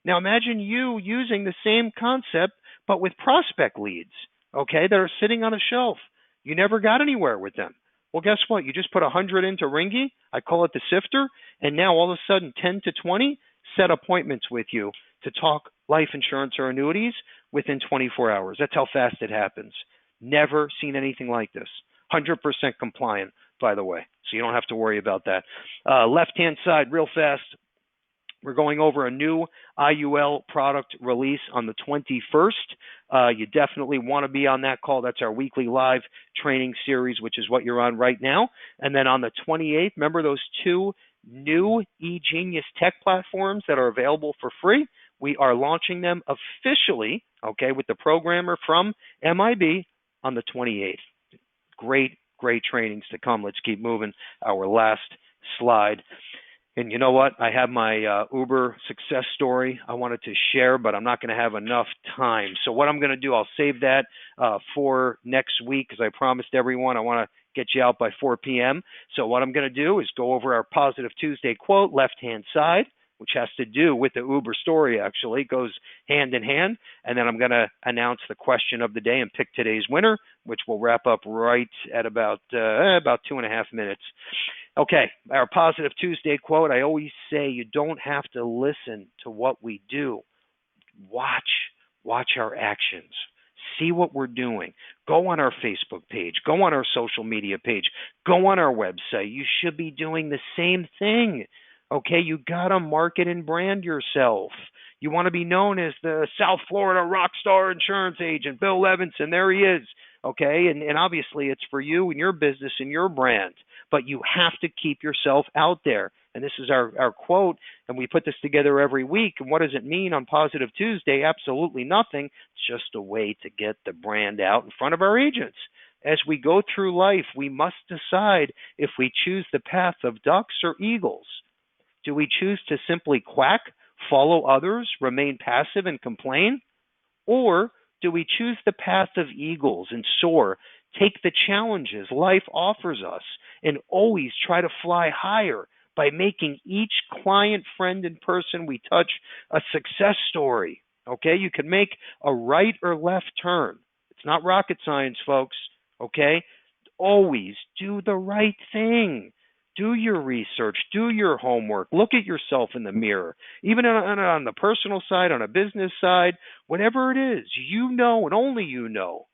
Now imagine you using the same concept, but with prospect leads, okay, that are sitting on a shelf. You never got anywhere with them. Well, guess what? You just put 100 into Ringy. I call it the sifter. And now all of a sudden 10 to 20 set appointments with you to talk life insurance or annuities within 24 hours. That's how fast it happens. Never seen anything like this. 100% compliant, by the way. So you don't have to worry about that. Left-hand side, real fast. We're going over a new IUL product release on the 21st. You definitely want to be on that call. That's our weekly live training series, which is what you're on right now. And then on the 28th, remember those 2 new eGenius tech platforms that are available for free? We are launching them officially, okay, with the programmer from MIB on the 28th. Great trainings to come. Let's keep moving. Our last slide. And you know what? I have my Uber success story I wanted to share, but I'm not going to have enough time. So what I'm going to do, I'll save that for next week because I promised everyone I want to get you out by 4 p.m. So what I'm going to do is go over our Positive Tuesday quote, left-hand side. which has to do with the Uber story, actually. It goes hand in hand. And then I'm going to announce the question of the day and pick today's winner, which will wrap up right at about 2.5 minutes. Okay, our Positive Tuesday quote. I always say you don't have to listen to what we do. Watch our actions. See what we're doing. Go on our Facebook page. Go on our social media page. Go on our website. You should be doing the same thing. Okay, you got to market and brand yourself. You want to be known as the South Florida rock star insurance agent, Bill Levinson. There he is. Okay, and obviously it's for you and your business and your brand, but you have to keep yourself out there. And this is our quote, and we put this together every week. And what does it mean on Positive Tuesday? Absolutely nothing. It's just a way to get the brand out in front of our agents. As we go through life, we must decide if we choose the path of ducks or eagles. Do we choose to simply quack, follow others, remain passive, and complain? Or do we choose the path of eagles and soar, take the challenges life offers us, and always try to fly higher by making each client, friend, and person we touch a success story? Okay, you can make a right or left turn. It's not rocket science, folks. Okay, always do the right thing. Do your research, do your homework, look at yourself in the mirror, even on the personal side, on a business side, whatever it is, you know, and only you know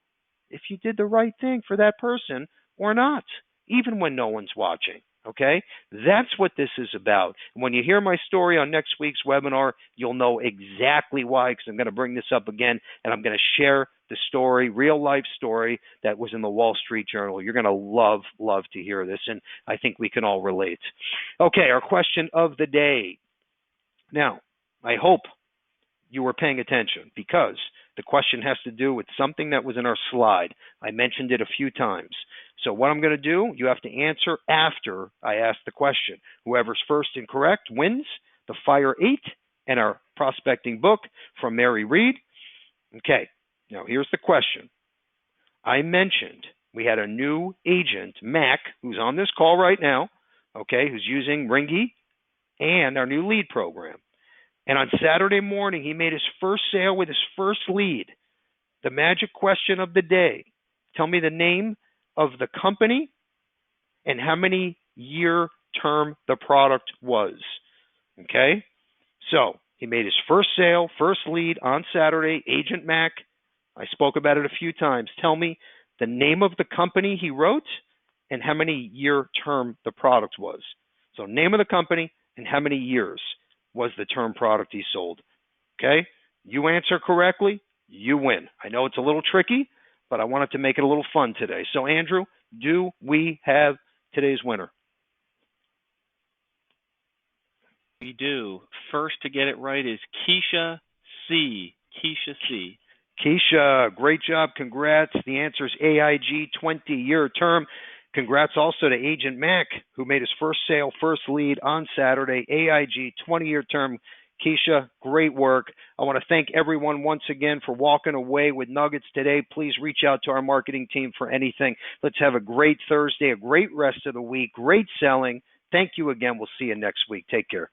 if you did the right thing for that person or not, even when no one's watching. Okay? That's what this is about. And when you hear my story on next week's webinar, you'll know exactly why, because I'm going to bring this up again, and I'm going to share the story, real life story that was in the Wall Street Journal. You're going to love to hear this, and I think we can all relate. Okay, our question of the day. Now, I hope you were paying attention, because the question has to do with something that was in our slide. I mentioned it a few times. So what I'm going to do, you have to answer after I ask the question. Whoever's first and correct wins the Fire 8 and our prospecting book from Mary Reed. Okay, now here's the question. I mentioned we had a new agent, Mac, who's on this call right now, okay, who's using Ringy and our new lead program. And on Saturday morning, he made his first sale with his first lead. The magic question of the day. Tell me the name of the company and how many year term the product was. Okay? So he made his first sale, first lead on Saturday, Agent Mac. I spoke about it a few times. Tell me the name of the company he wrote and how many year term the product was. So name of the company and how many years was the term product he sold. Okay? You answer correctly, you win. I know it's a little tricky, but I wanted to make it a little fun today. So, Andrew, do we have today's winner? We do. First to get it right is Keisha C. Keisha C. Keisha, great job. Congrats. The answer is AIG 20-year term. Congrats also to Agent Mac, who made his first sale, first lead on Saturday. AIG 20-year term. Keisha, great work. I want to thank everyone once again for walking away with nuggets today. Please reach out to our marketing team for anything. Let's have a great Thursday, a great rest of the week, great selling. Thank you again. We'll see you next week. Take care.